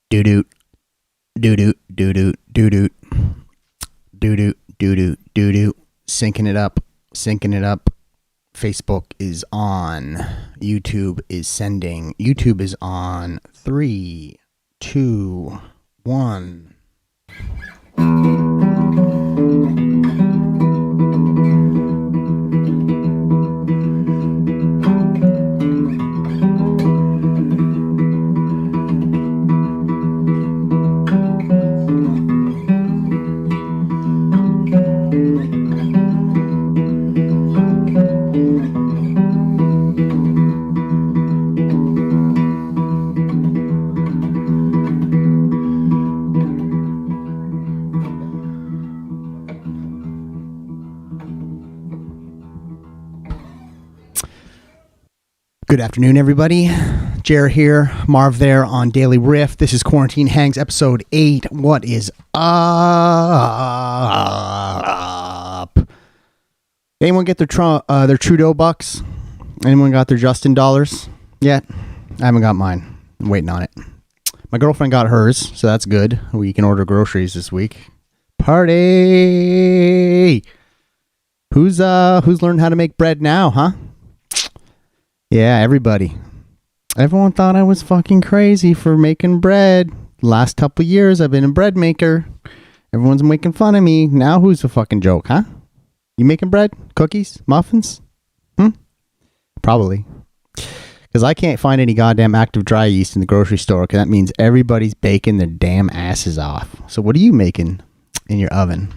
Doo doot. Doo doot. Doo doot. Doo doot. Doo doot. Doo doot. Doo doot. Syncing it up. Syncing it up. Facebook is on. YouTube is sending. YouTube is on. 3, 2, 1. Good afternoon, everybody. Jer here, Marv there on Daily Riff. This is Quarantine Hangs, episode 8. What is up? Anyone get their Trudeau bucks? Anyone got their Justin dollars yet? I haven't got mine. I'm waiting on it. My girlfriend got hers, so that's good. We can order groceries this week. Party! Who's learned how to make bread now, huh? Yeah, everybody. Everyone thought I was fucking crazy for making bread. Last couple of years, I've been a bread maker. Everyone's making fun of me. Now who's the fucking joke, huh? You making bread? Cookies? Muffins? Probably. Because I can't find any goddamn active dry yeast in the grocery store, because that means everybody's baking their damn asses off. So what are you making in your oven?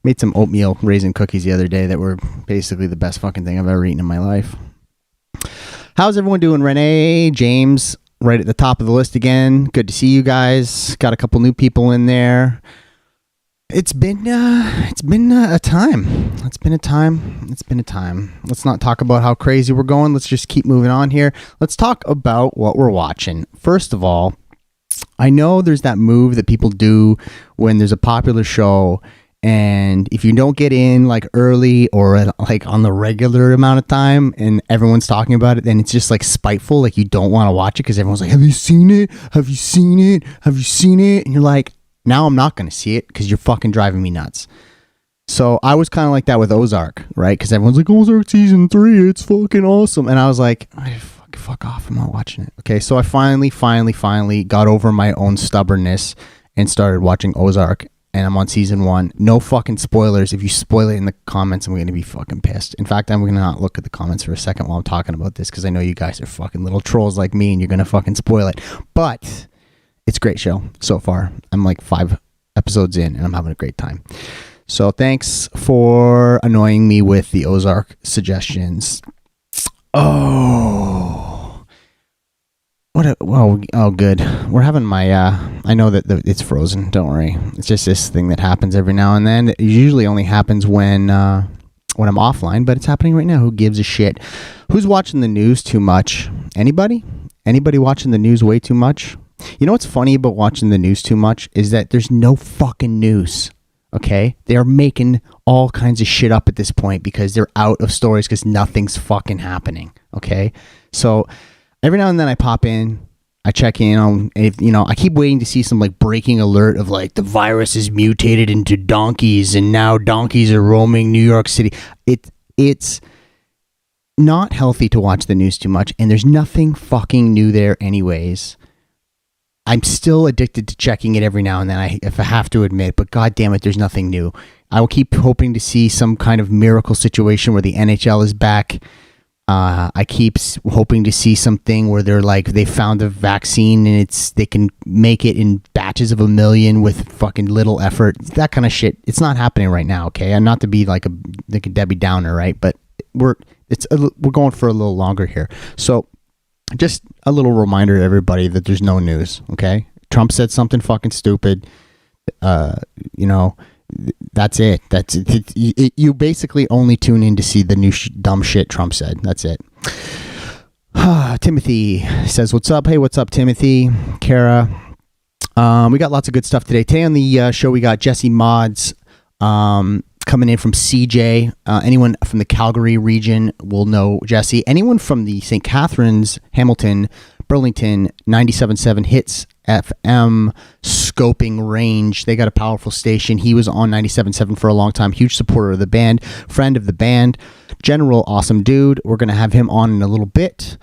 Made some oatmeal raisin cookies the other day that were basically the best fucking thing I've ever eaten in my life. How's everyone doing? Renee, James, right at the top of the list again. Good to see you guys. Got a couple new people in there. It's been a time. It's been a time. Let's not talk about how crazy we're going. Let's just keep moving on here. Let's talk about what we're watching. First of all, I know there's that move that people do when there's a popular show, and if you don't get in like early or like on the regular amount of time and everyone's talking about it, then it's just like spiteful. Like you don't want to watch it because everyone's like, have you seen it? Have you seen it? Have you seen it? And you're like, now I'm not going to see it because you're fucking driving me nuts. So I was kind of like that with Ozark, right? Because everyone's like, Ozark season 3, it's fucking awesome. And I was like, fuck off. I'm not watching it. Okay. So I finally got over my own stubbornness and started watching Ozark. And I'm on season 1. No fucking spoilers. If you spoil it in the comments, I'm going to be fucking pissed. In fact, I'm going to not look at the comments for a second while I'm talking about this because I know you guys are fucking little trolls like me and you're going to fucking spoil it. But it's a great show so far. I'm like 5 episodes in and I'm having a great time. So thanks for annoying me with the Ozark suggestions. Good. We're having my, I know that it's frozen. Don't worry. It's just this thing that happens every now and then. It usually only happens when I'm offline, but it's happening right now. Who gives a shit? Who's watching the news too much? Anybody? Anybody watching the news way too much? You know what's funny about watching the news too much is that there's no fucking news. Okay? They're making all kinds of shit up at this point because they're out of stories because nothing's fucking happening. Okay? So every now and then I pop in, I check in on, I keep waiting to see some like breaking alert of like the virus is mutated into donkeys and now donkeys are roaming New York City. It's not healthy to watch the news too much, and there's nothing fucking new there anyways. I'm still addicted to checking it every now and then, if I have to admit, but god damn it, there's nothing new. I will keep hoping to see some kind of miracle situation where the NHL is back. I keep hoping to see something where they're like, they found a vaccine and they can make it in batches of 1 million with fucking little effort. That kind of shit. It's not happening right now. Okay. And not to be like a Debbie Downer, right? But we're going for a little longer here. So just a little reminder to everybody that there's no news. Okay. Trump said something fucking stupid. That's it. You basically only tune in to see the new dumb shit Trump said. That's it. Timothy says, what's up? Hey, what's up, Timothy? Kara. We got lots of good stuff today. Today on the show, we got Jesse Modz coming in from CJAY. Anyone from the Calgary region will know Jesse. Anyone from the St. Catharines, Hamilton, Burlington 97.7 Hits FM scoping range. They got a powerful station. He was on 97.7 for a long time. Huge supporter of the band, friend of the band, general awesome dude. We're going to have him on in a little bit.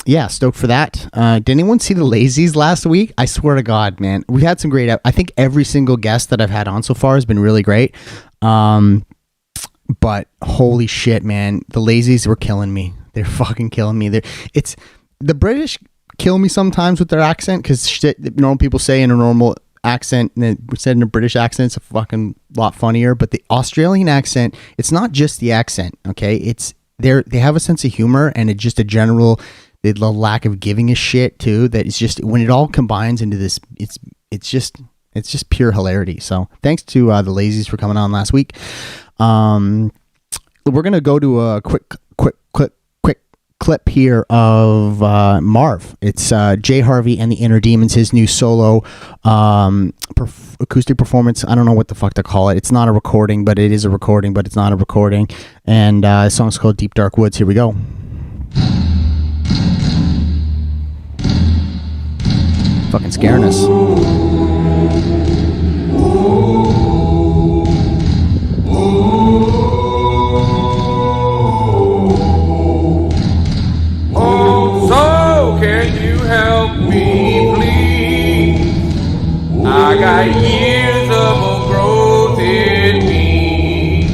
Yeah, stoked for that. Did anyone see the Lazies last week? I swear to God, man. We had some great... I think every single guest that I've had on so far has been really great. But holy shit, man. The Lazies were killing me. They're fucking killing me. It's the British kill me sometimes with their accent, because shit that normal people say in a normal accent and then said in a British accent, it's a fucking lot funnier. But the Australian accent, it's not just the accent, okay? It's they have a sense of humor, and it's just a general the lack of giving a shit too. That it's just when it all combines into this, it's just pure hilarity. So thanks to the Lazies for coming on last week. We're gonna go to a quick clip here of Marv. It's Jay Harvey and the Inner Demons, his new solo acoustic performance. I don't know what the fuck to call it. It's not a recording, but it is a recording, but it's not a recording. And the song's called Deep Dark Woods. Here we go. Fucking scaring us. I got years of growth in me.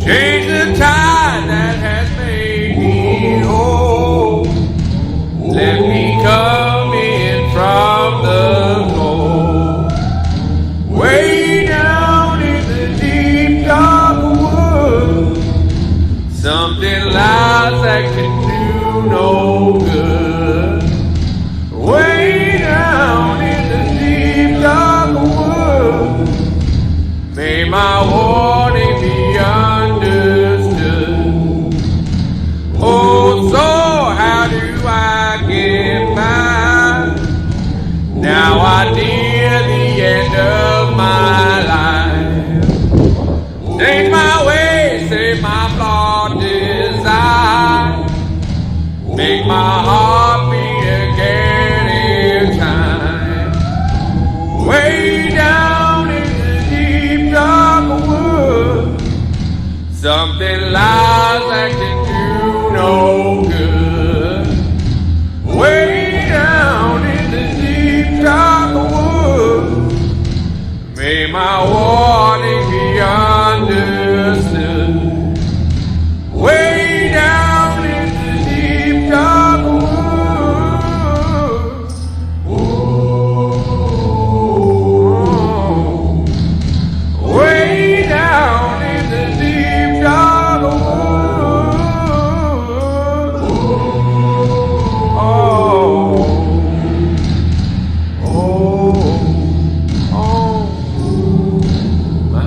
Change the tide that has made me old. Let me come in from the cold. Way down in the deep dark woods. Something lies that can do no good. Way down in the deep dark woods. May my warning be understood. Oh, so how do I get by? Now I near the end of my life. Change my ways, save my flawed desire. Make my heart beat again in time. Way down in the deep dark woods. Something lies that can do no good. Way down in the deep dark woods. May my warning be understood. Way down in the deep dark woods. Oh. Way down in the deep dark woods. Oh. Oh. Oh. My.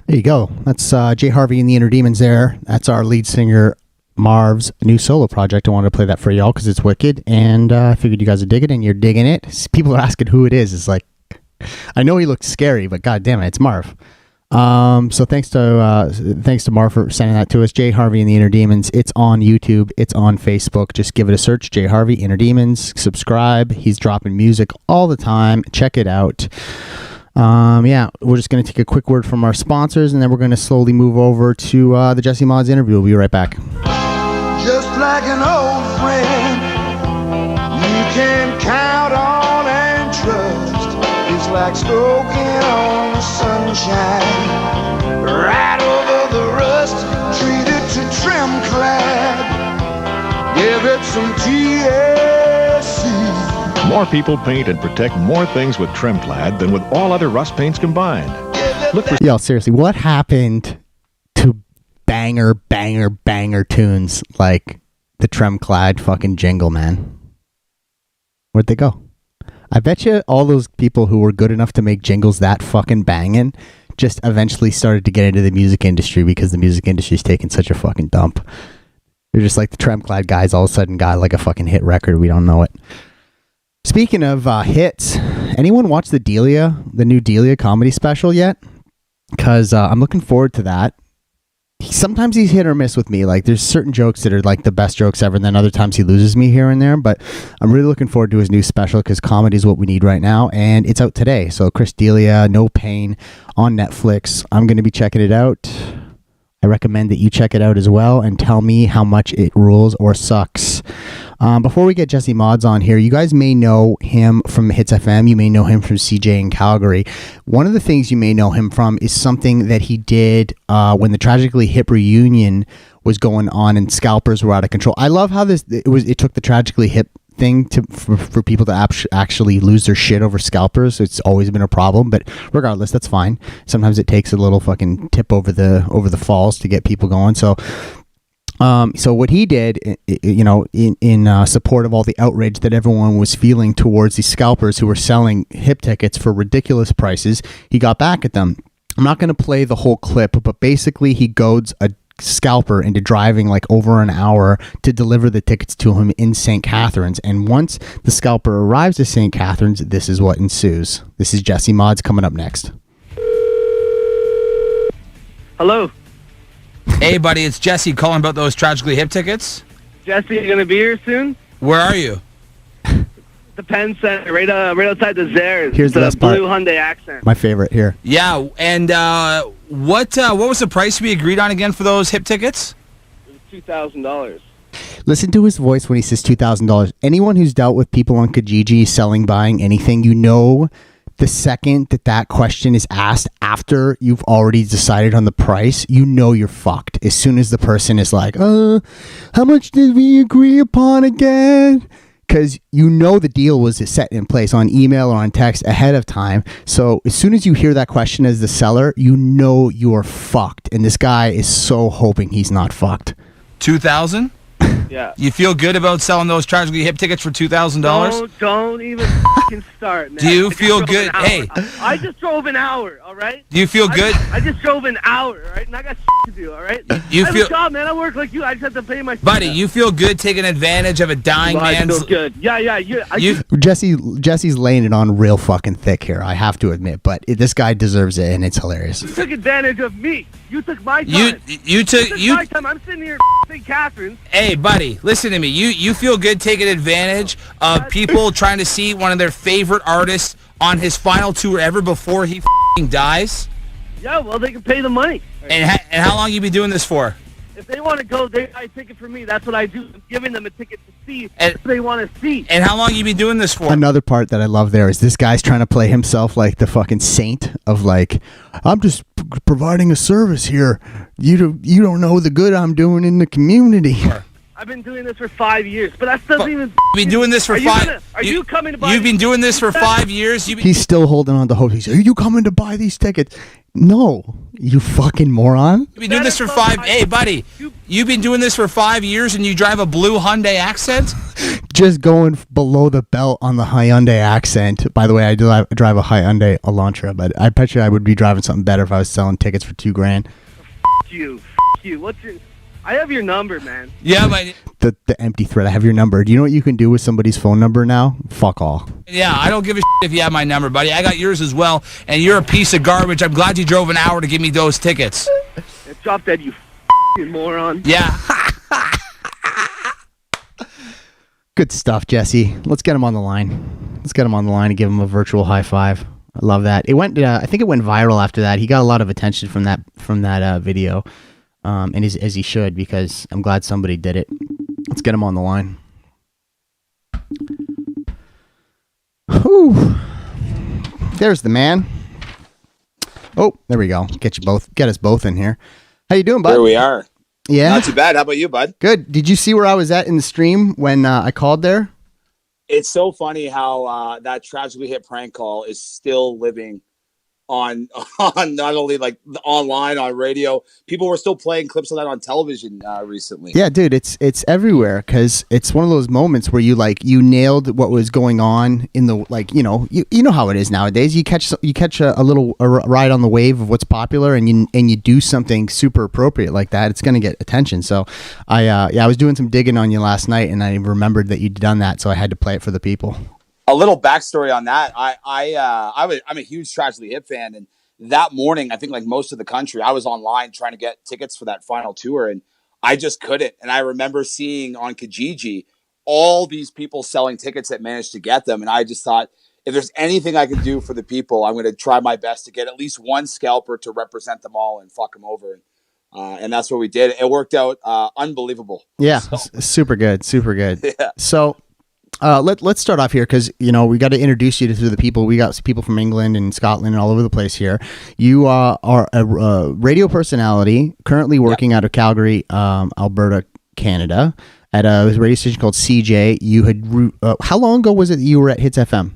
There you go. That's Jay Harvey and the Inner Demons there. That's our lead singer, Marv's new solo project. I wanted to play that for y'all because it's wicked, and I figured you guys would dig it, and you're digging it. People are asking who it is. It's like, I know he looks scary, but god damn it, it's Marv. So thanks to Marv for sending that to us. Jay Harvey and the Inner Demons. It's on YouTube. It's on Facebook. Just give it a search. Jay Harvey, Inner Demons. Subscribe. He's dropping music all the time. Check it out. Yeah, we're just going to take a quick word from our sponsors, and then we're going to slowly move over to the Jesse Modz interview. We'll be right back. Just like an old friend, you can count on and trust. It's like smoking on the sunshine, right over the rust. Treat it to trim clad, give it some TSC. More people paint and protect more things with Trimclad than with all other rust paints combined. Look for... Yo, seriously, what happened to banger tunes like the Trimclad fucking jingle, man? Where'd they go? I bet you all those people who were good enough to make jingles that fucking banging just eventually started to get into the music industry because the music industry's taking such a fucking dump. They're just like the Tremclad guys all of a sudden got like a fucking hit record. We don't know it. Speaking of hits, anyone watch the new Delia comedy special yet? Because I'm looking forward to that. Sometimes he's hit or miss with me. Like, there's certain jokes that are like the best jokes ever, and then other times he loses me here and there. But I'm really looking forward to his new special because comedy is what we need right now, and it's out today. So Chris D'Elia, No Pain on Netflix. I'm going to be checking it out. I recommend that you check it out as well and tell me how much it rules or sucks. Before we get Jesse Modz on here, you guys may know him from Hits FM. You may know him from CJAY in Calgary. One of the things you may know him from is something that he did when the Tragically Hip reunion was going on and scalpers were out of control. I love how it took the Tragically Hip thing for people to actually lose their shit over scalpers. It's always been a problem, but regardless, that's fine. Sometimes it takes a little fucking tip over the falls to get people going. So what he did, in support of all the outrage that everyone was feeling towards these scalpers who were selling hip tickets for ridiculous prices, he got back at them. I'm not going to play the whole clip, but basically he goads a scalper into driving like over an hour to deliver the tickets to him in St. Catharines. And once the scalper arrives at St. Catharines, this is what ensues. This is Jesse Modz coming up next. Hello. Hey, buddy, it's Jesse calling about those Tragically Hip tickets. Jesse, you gonna be here soon? Where are you? The Penn Center, right outside the Zares. Here's the best part. Blue Hyundai Accent. My favorite here. Yeah, and what was the price we agreed on again for those hip tickets? $2,000. Listen to his voice when he says $2,000. Anyone who's dealt with people on Kijiji selling, buying anything, you know the second that question is asked after you've already decided on the price, you know you're fucked. As soon as the person is like, how much did we agree upon again? Because you know the deal was set in place on email or on text ahead of time. So as soon as you hear that question as the seller, you know you are fucked. And this guy is so hoping he's not fucked. 2,000? Yeah. You feel good about selling those Tragically Hip tickets for $2,000? Don't even fucking start, man. Do you feel good? Hey. I just drove an hour, all right? Do you feel good? I just drove an hour, all right? And I got to do, all right? You I have feel, a job, man. I work like you. I just have to pay my... Buddy, you feel good taking advantage of a dying man's... I feel good. Yeah. Jesse's laying it on real fucking thick here, I have to admit. But this guy deserves it, and it's hilarious. You took advantage of me. You took my time. You took my time. I'm sitting here in St. Catharines. Hey, buddy, listen to me. You feel good taking advantage of people trying to see one of their favorite artists on his final tour ever before he dies? Yeah, well, they can pay the money. And how long you been doing this for? If they want to go, they buy a ticket for me. That's what I do. I'm giving them a ticket to see what they want to see. And how long you been doing this for? Another part that I love there is this guy's trying to play himself like the fucking saint of like, I'm just providing a service here. You don't know the good I'm doing in the community. I've been doing this for 5 years, but that doesn't even... You've been doing this for Are you coming to buy... You've been doing this for 5 years? He's still holding on to hope. He's, are you coming to buy these tickets? No, you fucking moron. You've been doing this for 5... Hey, buddy, you've been doing this for 5 years and you drive a blue Hyundai Accent? Just going below the belt on the Hyundai Accent. By the way, I drive a Hyundai Elantra, but I bet you I would be driving something better if I was selling tickets for $2,000. You. What's your... I have your number, man. Yeah, but... The empty threat. I have your number. Do you know what you can do with somebody's phone number now? Fuck all. Yeah, I don't give a shit if you have my number, buddy. I got yours as well, and you're a piece of garbage. I'm glad you drove an hour to give me those tickets. Drop dead, you moron. Yeah. Good stuff, Jesse. Let's get him on the line. Let's get him on the line and give him a virtual high five. I love that. It went. I think it went viral after that. He got a lot of attention from that video. And as he should, because I'm glad somebody did it. Let's get him on the line. Whew. There's the man. Oh, there we go. Get us both in here. How you doing, bud? There we are. Yeah. Not too bad. How about you, bud? Good. Did you see where I was at in the stream when I called there? It's so funny how that Tragically Hip prank call is still living on on not only like online on radio. People were still playing clips of that on television recently. Yeah, dude, it's everywhere because it's one of those moments where you nailed what was going on in the you know how it is nowadays. You catch a little ride on the wave of what's popular, and you do something super appropriate like that. It's gonna get attention. So I was doing some digging on you last night, and I remembered that you'd done that, so I had to play it for the people. A little backstory on that. I'm a huge Tragically Hip fan, and that morning, I think like most of the country, I was online trying to get tickets for that final tour, and I just couldn't. And I remember seeing on Kijiji all these people selling tickets that managed to get them, and I just thought, if there's anything I can do for the people, I'm going to try my best to get at least one scalper to represent them all and fuck them over. And that's what we did. It worked out unbelievable. Yeah, So, super good. yeah. So let's start off here because we got to introduce you to the people. We got people from England and Scotland and all over the place here. You are a radio personality currently working out of Calgary, Alberta, Canada, at a radio station called CJAY. You had how long ago was it that you were at Hits FM?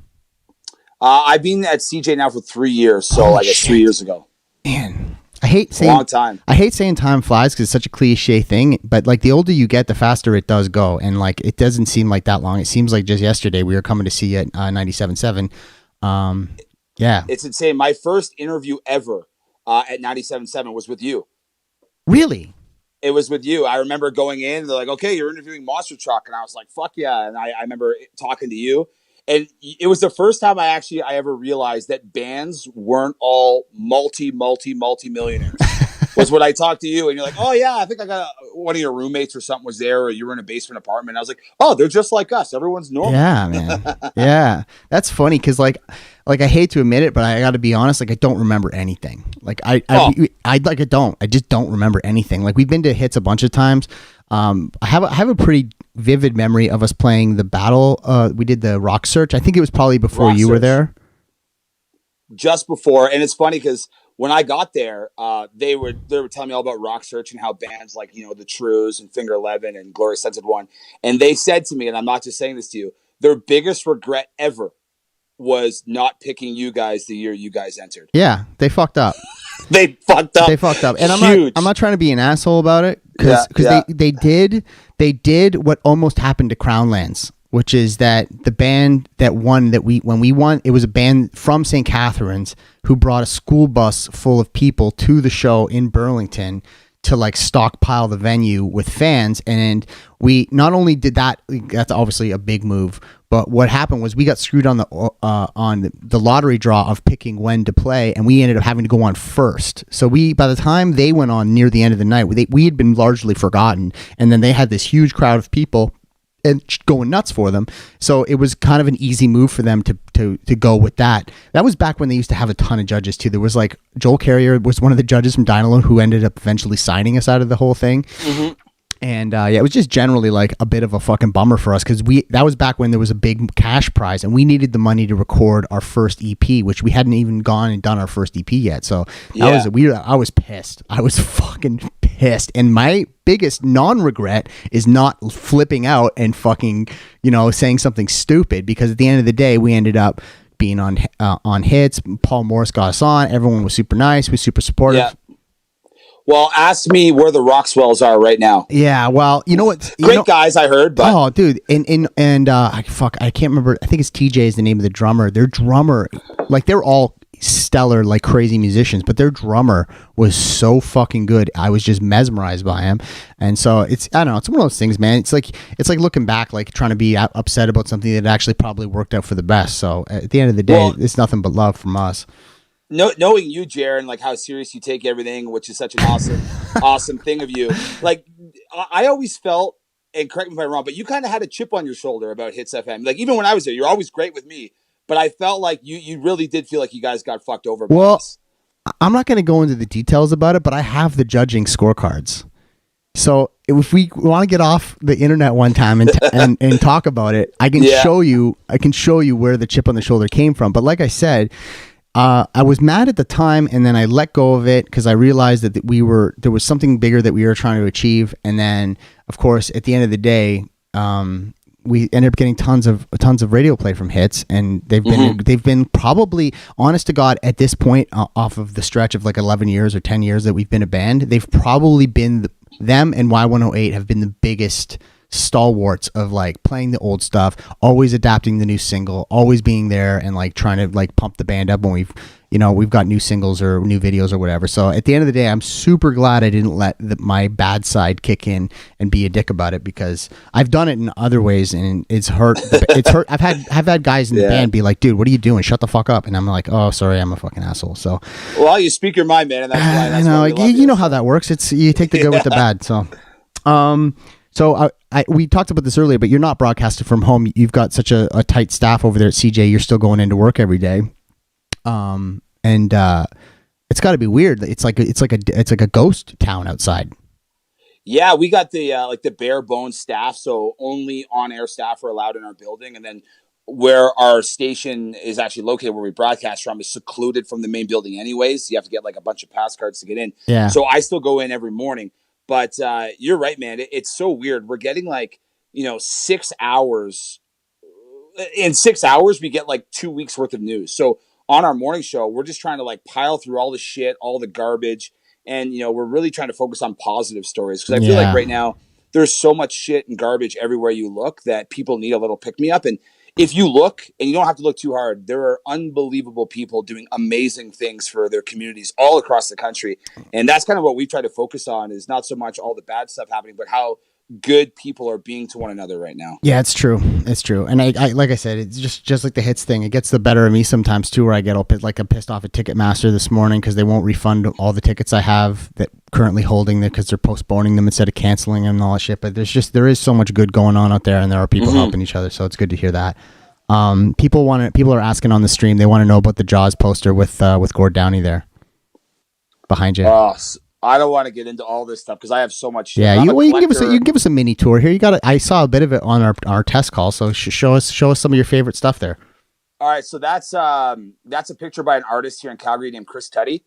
I've been at CJ now for 3 years, so I guess 3 years ago. Man, I hate saying long time. I hate saying time flies because it's such a cliche thing. But like the older you get, the faster it does go, and like it doesn't seem like that long. It seems like just yesterday we were coming to see you at 97.7. Yeah, It's insane. My first interview ever at 97.7 was with you. really. It was with you. I remember going in. They're like, "Okay, you're interviewing Monster Truck," and I was like, "Fuck yeah!" And I remember talking to you, and it was the first time I ever realized that bands weren't all multi-millionaires. Was when I talked to you, and you're like, "Oh yeah, I think I got one of your roommates or something was there, or you were in a basement apartment." I was like, "Oh, they're just like us. Everyone's normal." Yeah, man. Yeah, that's funny because like I hate to admit it, but I got to be honest. Like I don't remember anything. Like I just don't remember anything. Like we've been to Hits a bunch of times. I have a pretty vivid memory of us playing the battle. We did the Rock Search. I think it was probably before Rock you were Search. there. Just before, and it's funny because when I got there, they were telling me all about Rock Search and how bands like the Trues and Finger 11 and Glorious Censored One, and they said to me, and I'm not just saying this to you, their biggest regret ever was not picking you guys the year you guys entered. Yeah, they fucked up. They fucked up. And I'm not trying to be an asshole about it because they did what almost happened to Crownlands, which is that the band that won when we won, it was a band from St. Catharines who brought a school bus full of people to the show in Burlington to like stockpile the venue with fans. And we not only did that, that's obviously a big move, but what happened was we got screwed on the lottery draw of picking when to play, and we ended up having to go on first. So by the time they went on near the end of the night, we had been largely forgotten, and then they had this huge crowd of people and going nuts for them. So it was kind of an easy move for them to go with that. That was back when they used to have a ton of judges too. There was like Joel Carrier was one of the judges from Dynalo who ended up eventually signing us out of the whole thing. Mm-hmm. And it was just generally like a bit of a fucking bummer for us because that was back when there was a big cash prize and we needed the money to record our first EP, which we hadn't even gone and done our first EP yet. So I was pissed. I was fucking pissed. And my biggest non-regret is not flipping out and fucking saying something stupid, because at the end of the day we ended up being on Hits. Paul Morris got us on. Everyone was super nice. We were super supportive. Yeah. Well, ask me where the Roxwells are right now. Yeah, well, you know what? Great guys, I heard. But oh, dude, I can't remember. I think it's TJ is the name of the drummer. Their drummer, like they're all stellar, like crazy musicians, but their drummer was so fucking good. I was just mesmerized by him, and so I don't know. It's one of those things, man. It's like looking back, like trying to be upset about something that actually probably worked out for the best. So at the end of the day, it's nothing but love from us. Knowing you, Jared, and like how serious you take everything, which is such an awesome thing of you. Like I always felt, and correct me if I'm wrong, but you kind of had a chip on your shoulder about Hits FM. Like even when I was there, you're always great with me, but I felt like you really did feel like you guys got fucked over. By this. I'm not going to go into the details about it, but I have the judging scorecards. So if we want to get off the internet one time and talk about it, I can show you. I can show you where the chip on the shoulder came from. But like I said. I was mad at the time, and then I let go of it because I realized that there was something bigger that we were trying to achieve. And then, of course, at the end of the day, we ended up getting tons of radio play from hits, and they've been probably, honest to God, at this point, off of the stretch of like 11 years or 10 years that we've been a band, they've probably been them and Y108 have been the biggest stalwarts of like playing the old stuff, always adapting the new single, always being there and like trying to like pump the band up when we've got new singles or new videos or whatever. So at the end of the day, I'm super glad I didn't let my bad side kick in and be a dick about it, because I've done it in other ways and it's hurt. It's hurt. I've had guys in the band be like, dude, what are you doing? Shut the fuck up. And I'm like, oh, sorry, I'm a fucking asshole. So, well, you speak your mind, man. And that's why. I know. You know how that works. It's you take the good with the bad. So, we talked about this earlier, but you're not broadcasting from home. You've got such a tight staff over there at CJ. You're still going into work every day. And it's got to be weird. It's like a ghost town outside. Yeah, we got the like the bare bones staff, so only on air staff are allowed in our building, and then where our station is actually located, where we broadcast from, is secluded from the main building anyways. So you have to get like a bunch of pass cards to get in. Yeah. So I still go in every morning. But you're right, man. It's so weird. We're getting like, 6 hours. In 6 hours, we get like 2 weeks worth of news. So on our morning show, we're just trying to like pile through all the shit, all the garbage. And, we're really trying to focus on positive stories. Because I feel like right now there's so much shit and garbage everywhere you look that people need a little pick me up. And if you look, and you don't have to look too hard, there are unbelievable people doing amazing things for their communities all across the country. And that's kind of what we try to focus on, is not so much all the bad stuff happening, but how good people are being to one another right now. Yeah, it's true. It's true. And I like I said, it's just like the hits thing. It gets the better of me sometimes too, where I get I'm pissed off at Ticketmaster this morning because they won't refund all the tickets I have that currently holding them, because they're postponing them instead of canceling them and all that shit. But there is so much good going on out there, and there are people helping each other. So it's good to hear that. People are asking on the stream. They want to know about the Jaws poster with Gord Downey there behind you. I don't want to get into all this stuff because I have so much shit. Yeah, you can give us a mini tour here. I saw a bit of it on our test call, so show us some of your favorite stuff there. All right, so that's a picture by an artist here in Calgary named Chris Tutty.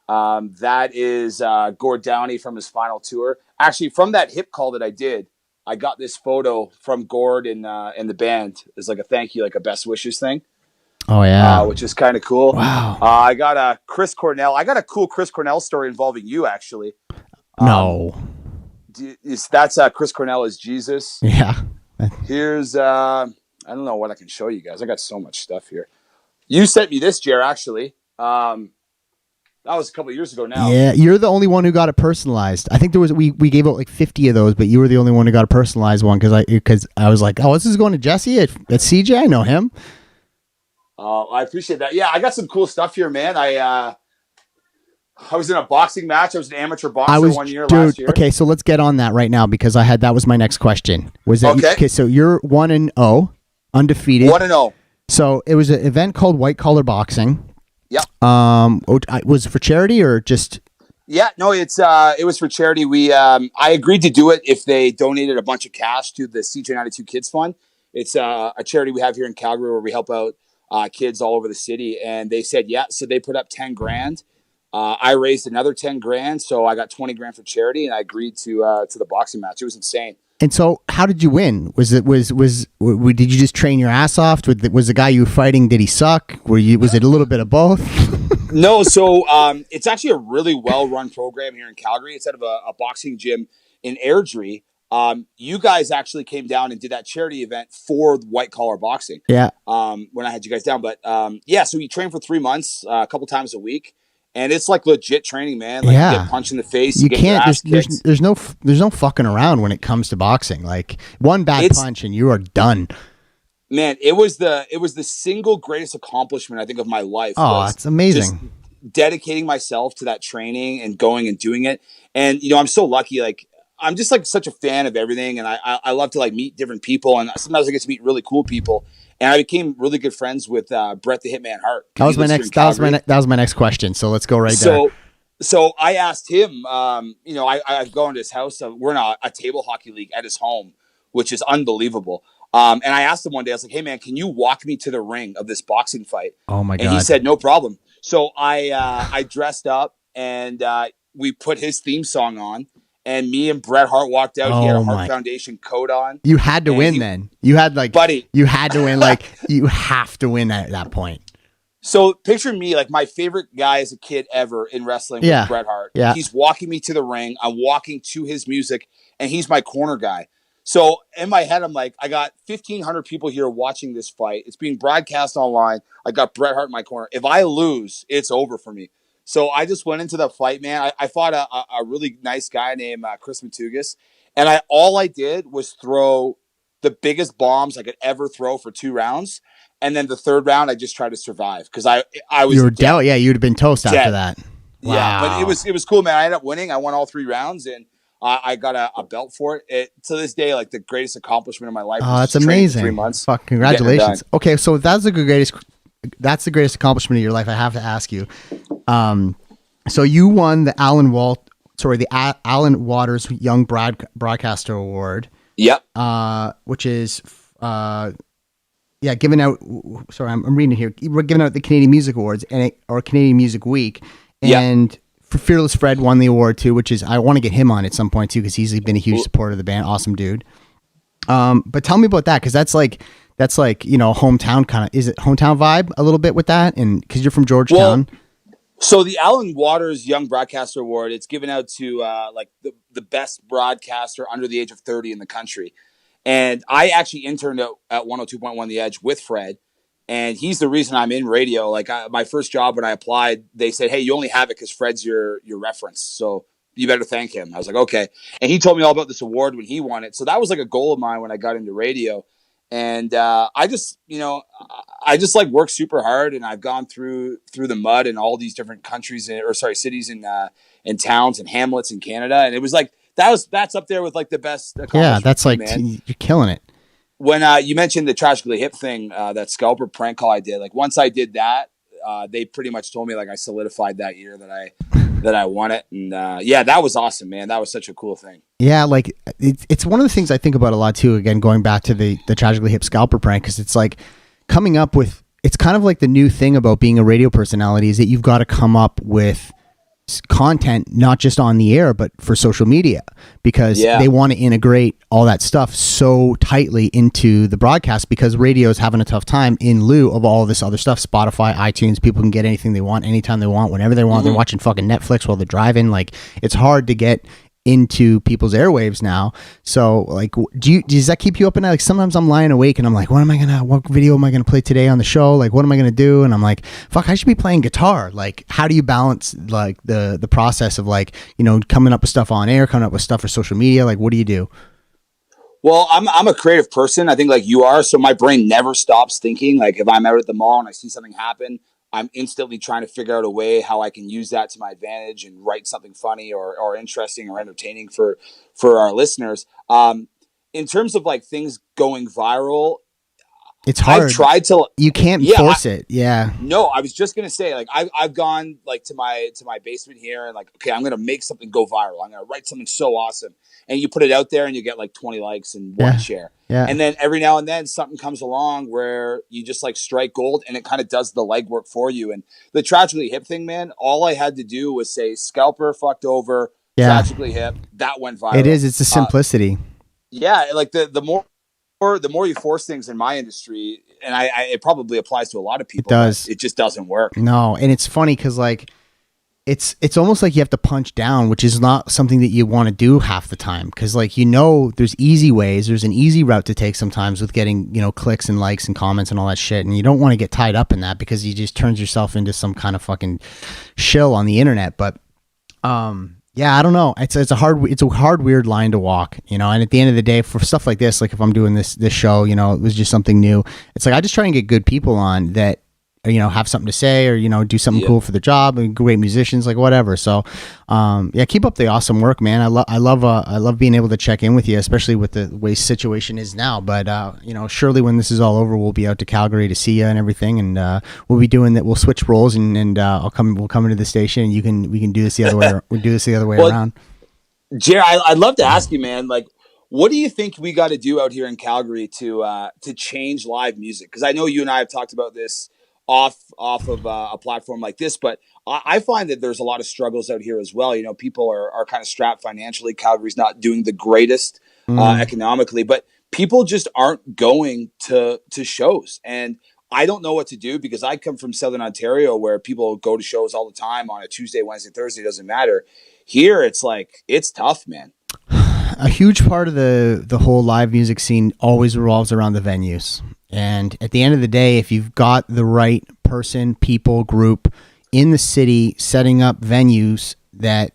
That is Gord Downey from his final tour. Actually, from that hip call that I did, I got this photo from Gord and the band. It's like a thank you, like a best wishes thing. Oh yeah, which is kind of cool. Wow. I got a Chris Cornell. I got a cool Chris Cornell story involving you, actually. No. That's Chris Cornell as Jesus. Yeah. Here's I don't know what I can show you guys. I got so much stuff here. You sent me this, Jer, actually. That was a couple of years ago now. Yeah, you're the only one who got it personalized. I think we gave out like 50 of those, but you were the only one who got a personalized one because I was like, oh, this is going to Jesse at CJ. I know him. I appreciate that. Yeah, I got some cool stuff here, man. I was in a boxing match. I was an amateur boxer 1 year last year. Okay, so let's get on that right now because that was my next question. Was that okay? So you're 1-0, undefeated. 1-0. So it was an event called White Collar Boxing. Yeah. Was it for charity or just? Yeah, no, it was for charity. We I agreed to do it if they donated a bunch of cash to the CJAY92 Kids Fund. It's a charity we have here in Calgary where we help out kids all over the city, and they said yeah. So they put up 10 grand. I raised another 10 grand, so I got 20 grand for charity, and I agreed to the boxing match. It was insane. And so, how did you win? Did you just train your ass off? Was the guy you were fighting? Did he suck? Was it a little bit of both? No, so it's actually a really well-run program here in Calgary. It's out of a boxing gym in Airdrie. You guys actually came down and did that charity event for White Collar Boxing. Yeah. When I had you guys down, but yeah, so we trained for 3 months, a couple times a week, and it's like legit training, man. Like you get punched in the face. You can't. There's no fucking around when it comes to boxing. Like one bad punch and you are done. Man, it was the single greatest accomplishment I think of my life. Oh, it's amazing. Just dedicating myself to that training and going and doing it, and I'm so lucky. Like I'm just like such a fan of everything, and I love to like meet different people, and sometimes I get to meet really cool people. And I became really good friends with Bret the Hitman Hart. That was my next question. So let's go there. So I asked him. I go into his house. We're in a table hockey league at his home, which is unbelievable. And I asked him one day. I was like, "Hey man, can you walk me to the ring of this boxing fight?" Oh my god! And he said, "No problem." So I dressed up and we put his theme song on. and me and Bret Hart walked out. He had a Oh Hart my. Foundation coat on. You had to And win then. You had like, buddy. you had to win. Like, you have to win at that point. So picture me, like my favorite guy as a kid ever in wrestling Yeah. was Bret Hart. Yeah. He's walking me to the ring. I'm walking to his music, and he's my corner guy. So in my head, I'm like, I got 1,500 people here watching this fight. It's being broadcast online. I got Bret Hart in my corner. If I lose, it's over for me. So I just went into the fight, man. I fought a really nice guy named Chris Matugas, and all I did was throw the biggest bombs I could ever throw for 2 rounds. And then the third round, I just tried to survive because I was You were dead. dead. Yeah, you'd have been toast after Dead. that. Wow. Yeah, but it was cool, man. I ended up winning. I won all 3 rounds, and I got a belt for it. To this day, like the greatest accomplishment of my life. Oh, was that's just training for amazing. 3 months. Fuck, getting it congratulations. done. Okay, so that's the greatest accomplishment of your life. I have to ask you. So you won the Alan Waters Young Broadcaster Award. Yep. Which is given out. Sorry, I'm reading it here. We're giving out the Canadian Music Awards or Canadian Music Week, and for Fearless Fred won the award too, which is I want to get him on at some point too because he's been a huge supporter of the band. Awesome dude. But tell me about that because that's like hometown kind of. Is it hometown vibe a little bit with that? And because you're from Georgetown. Well, so the Alan Waters Young Broadcaster Award, it's given out to like the best broadcaster under the age of 30 in the country. And I actually interned at 102.1 The Edge with Fred. And he's the reason I'm in radio. Like my first job when I applied, they said, hey, you only have it because Fred's your reference. So you better thank him. I was like, okay. And he told me all about this award when he won it. So that was like a goal of mine when I got into radio. And I just like work super hard, and I've gone through the mud in all these different cities and towns and hamlets in Canada. And it was like, that's up there with like the best. Yeah, that's like, man. You're killing it. When you mentioned the Tragically Hip thing, that scalper prank call I did, like once I did that, they pretty much told me like I solidified that year that I won it. And that was awesome, man. That was such a cool thing. Yeah, like it's one of the things I think about a lot too. Again, going back to the Tragically Hip scalper prank, because it's like coming up with, it's kind of like the new thing about being a radio personality is that you've got to come up with content not just on the air but for social media because they want to integrate all that stuff so tightly into the broadcast because radio is having a tough time in lieu of all this other stuff. Spotify, iTunes, people can get anything they want anytime they want whenever they want. They're watching fucking Netflix while they're driving. Like it's hard to get into people's airwaves now. So like, does that keep you up at night? Like sometimes I'm lying awake and I'm like, what video am I going to play today on the show? Like, what am I going to do? And I'm like, fuck, I should be playing guitar. Like, how do you balance like the process of like, coming up with stuff on air, coming up with stuff for social media? Like, what do you do? Well, I'm a creative person. I think like you are. So my brain never stops thinking. Like if I'm out at the mall and I see something happen, I'm instantly trying to figure out a way how I can use that to my advantage and write something funny or interesting or entertaining for our listeners. In terms of like things going viral, it's hard. I've tried to. You can't force it. Yeah. No, I was just gonna say, like, I've gone like to my basement here and like, okay, I'm gonna make something go viral. I'm gonna write something so awesome, and you put it out there and you get like 20 likes and 1 share. Yeah. And then every now and then something comes along where you just like strike gold and it kind of does the legwork for you. And the Tragically Hip thing, man, all I had to do was say scalper fucked over, Tragically Hip. That went viral. It is. It's the simplicity. Like the more you force things in my industry, and it probably applies to a lot of people. It does. It just doesn't work. No, and it's funny because like it's almost like you have to punch down, which is not something that you want to do half the time. Because like there's easy ways. There's an easy route to take sometimes with getting clicks and likes and comments and all that shit, and you don't want to get tied up in that because you just turns yourself into some kind of fucking shill on the internet. But yeah, I don't know. It's a hard, weird line to walk, And at the end of the day, for stuff like this, like if I'm doing this show, it was just something new. It's like I just try and get good people on that, have something to say or do something cool for the job and great musicians, like whatever. So, keep up the awesome work, man. I love being able to check in with you, especially with the way situation is now. But surely when this is all over, we'll be out to Calgary to see you and everything, and we'll be doing that. We'll switch roles, and we'll come into the station, and we can do this the other way. We'll do this the other way around. Jerry, I'd love to ask you, man. Like, what do you think we got to do out here in Calgary to change live music? Because I know you and I have talked about this off of a platform like this. But I find that there's a lot of struggles out here as well. You know, people are kind of strapped financially. Calgary's not doing the greatest economically, but people just aren't going to shows. And I don't know what to do because I come from Southern Ontario where people go to shows all the time on a Tuesday, Wednesday, Thursday, doesn't matter. Here, it's like, it's tough, man. A huge part of the whole live music scene always revolves around the venues. And at the end of the day, if you've got the right person, people, group in the city setting up venues that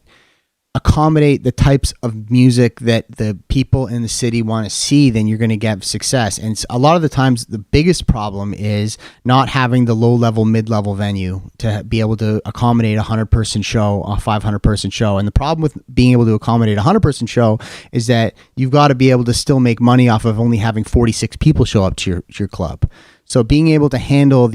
accommodate the types of music that the people in the city want to see, then you're going to get success. And a lot of the times the biggest problem is not having the low level, mid level venue to be able to accommodate a 100-person show, a 500-person show. And the problem with being able to accommodate a 100-person show is that you've got to be able to still make money off of only having 46 people show up to your club. So being able to handle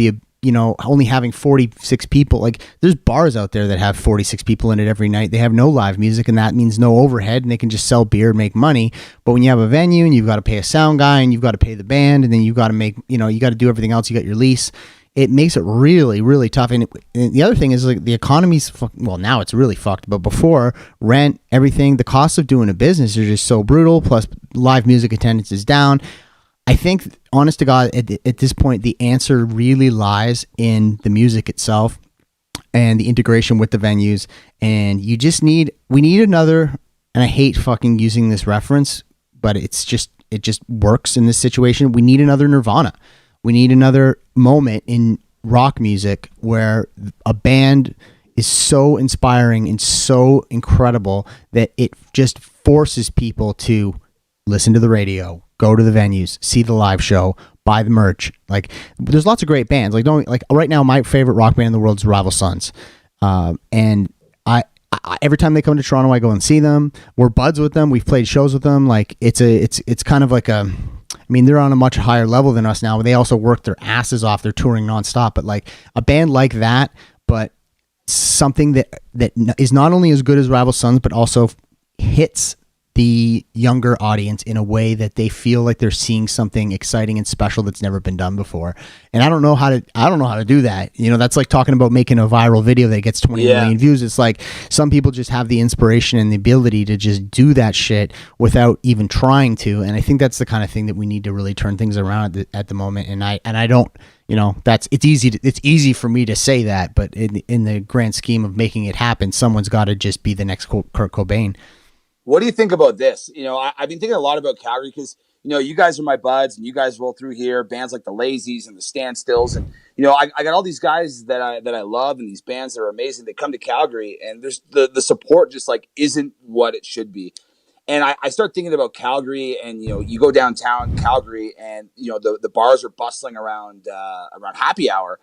only having 46 people, like there's bars out there that have 46 people in it every night. They have no live music, and that means no overhead, and they can just sell beer and make money. But when you have a venue and you've got to pay a sound guy and you've got to pay the band, and then you've got to make, you got to do everything else. You got your lease. It makes it really, really tough. And the other thing is, like, the economy's now it's really fucked, but before, rent, everything, the cost of doing a business is just so brutal. Plus live music attendance is down. I think, honest to God, at this point, the answer really lies in the music itself and the integration with the venues. And we need another, and I hate fucking using this reference, but it just works in this situation. We need another Nirvana. We need another moment in rock music where a band is so inspiring and so incredible that it just forces people to listen to the radio, go to the venues, see the live show, buy the merch. Like, there's lots of great bands. Like, right now, my favorite rock band in the world is Rival Sons. And I every time they come to Toronto, I go and see them. We're buds with them. We've played shows with them. Like, it's kind of like they're on a much higher level than us now, but they also work their asses off. They're touring nonstop. But like a band like that, but something that is not only as good as Rival Sons, but also hits the younger audience in a way that they feel like they're seeing something exciting and special that's never been done before. And I don't know how to do that. That's like talking about making a viral video that gets 20 million views. It's like some people just have the inspiration and the ability to just do that shit without even trying to. And I think that's the kind of thing that we need to really turn things around at the moment. And I don't, it's easy for me to say that, but in the grand scheme of making it happen, someone's got to just be the next Kurt Cobain. What do you think about this? I've been thinking a lot about Calgary because, you guys are my buds and you guys roll through here, bands like the Lazies and the Standstills. And, I got all these guys that I love and these bands that are amazing. They come to Calgary and there's the support just like isn't what it should be. And I start thinking about Calgary and, you go downtown Calgary and, the bars are bustling around happy hour.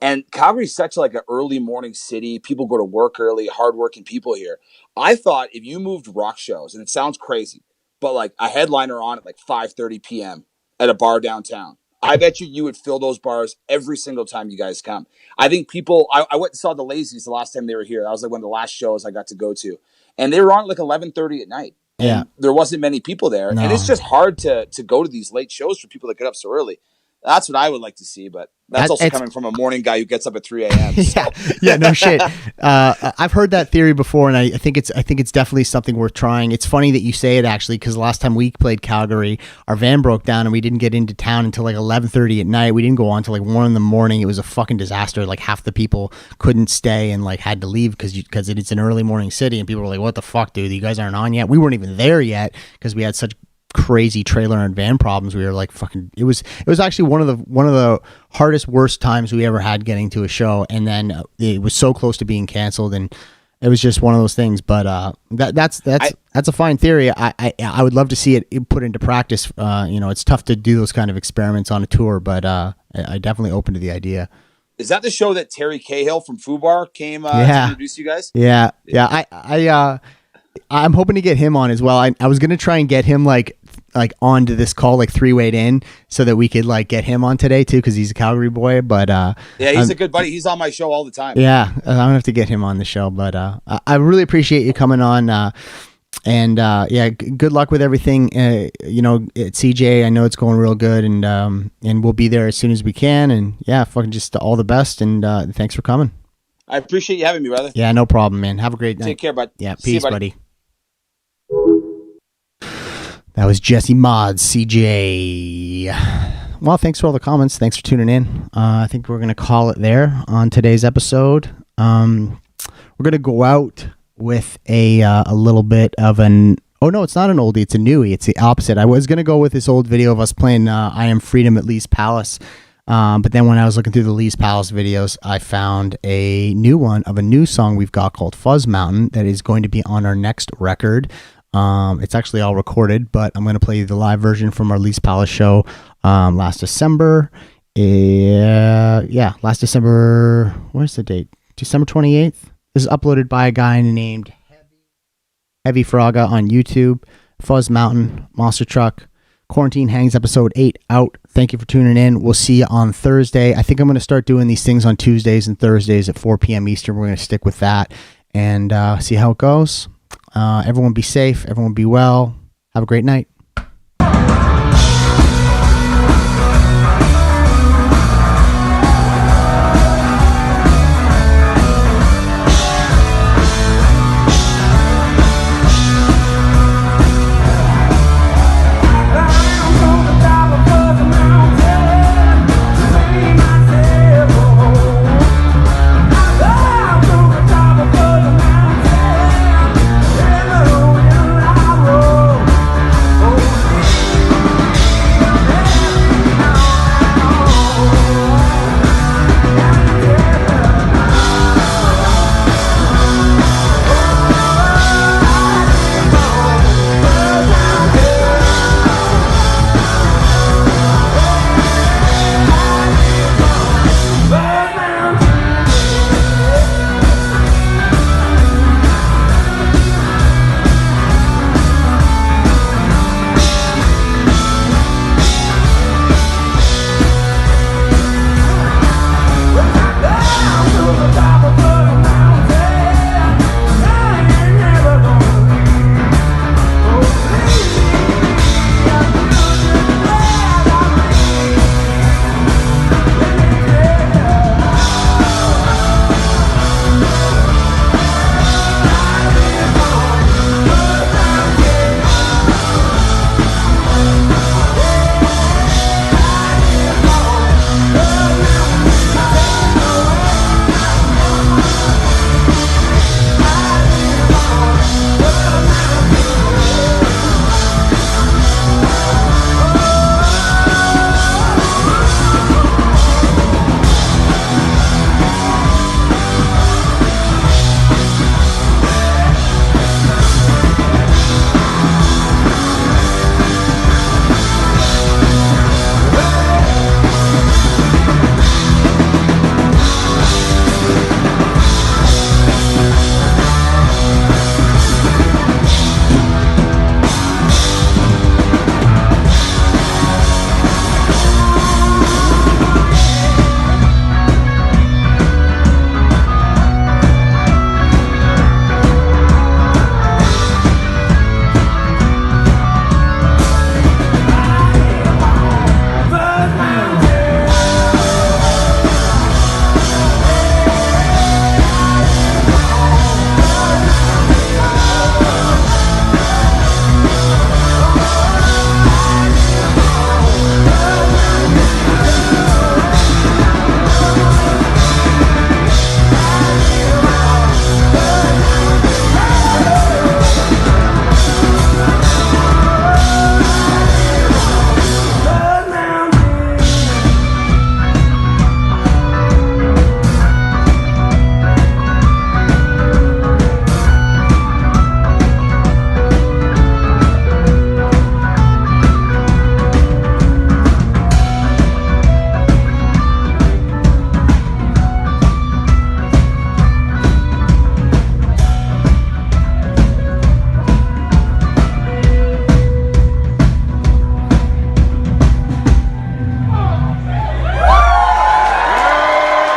And Calgary's such like an early morning city. People go to work early, hardworking people here. I thought if you moved rock shows, and it sounds crazy, but like a headliner on at like 5:30 p.m. at a bar downtown, I bet you would fill those bars every single time you guys come. I think people, I went and saw the Lazies the last time they were here. That was like one of the last shows I got to go to. And they were on at like 11:30 at night. Yeah. There wasn't many people there. No. And it's just hard to go to these late shows for people that get up so early. That's what I would like to see, but that's also coming from a morning guy who gets up at 3 a.m. So. Yeah, no shit. I've heard that theory before, and I think it's definitely something worth trying. It's funny that you say it, actually, because the last time we played Calgary, our van broke down, and we didn't get into town until like 11:30 at night. We didn't go on until like 1 in the morning. It was a fucking disaster. Like, half the people couldn't stay and like had to leave because it's an early morning city, and people were like, "What the fuck, dude? You guys aren't on yet." We weren't even there yet because we had such crazy trailer and van problems. We were like fucking, it was actually one of the hardest, worst times we ever had getting to a show, and then it was so close to being canceled, and it was just one of those things. But that's a fine theory. I would love to see it put into practice. It's tough to do those kind of experiments on a tour, but I definitely open to the idea. Is that the show that Terry Cahill from FUBAR came to introduce you guys? Yeah. I'm hoping to get him on as well. I was gonna try and get him like onto this call, like 3-way in, so that we could like get him on today too, because he's a Calgary boy. But he's a good buddy. He's on my show all the time. Yeah, I'm gonna have to get him on the show. But I really appreciate you coming on. Good luck with everything. At CJ, I know it's going real good, and we'll be there as soon as we can. And yeah, fucking just all the best, and thanks for coming. I appreciate you having me, brother. Yeah, no problem, man. Have a great night. Take care, bud. Yeah, See you, peace, buddy. That was Jesse Modz, CJ. Well, thanks for all the comments. Thanks for tuning in. I think we're going to call it there on today's episode. We're going to go out with a little bit of an... Oh, no, it's not an oldie. It's a newie. It's the opposite. I was going to go with this old video of us playing I Am Freedom at Lee's Palace. But then when I was looking through the Lee's Palace videos, I found a new one of a new song we've got called Fuzz Mountain that is going to be on our next record. It's actually all recorded, but I'm going to play the live version from our Lee's Palace show last December. Last December. Where's the date? December 28th. This is uploaded by a guy named Heavy Fraga on YouTube. Fuzz Mountain, Monster Truck. Quarantine Hangs episode 8 out. Thank you for tuning in. We'll see you on Thursday. I think I'm going to start doing these things on Tuesdays and Thursdays at 4 p.m. Eastern. We're going to stick with that and see how it goes. Everyone be safe. Everyone be well. Have a great night.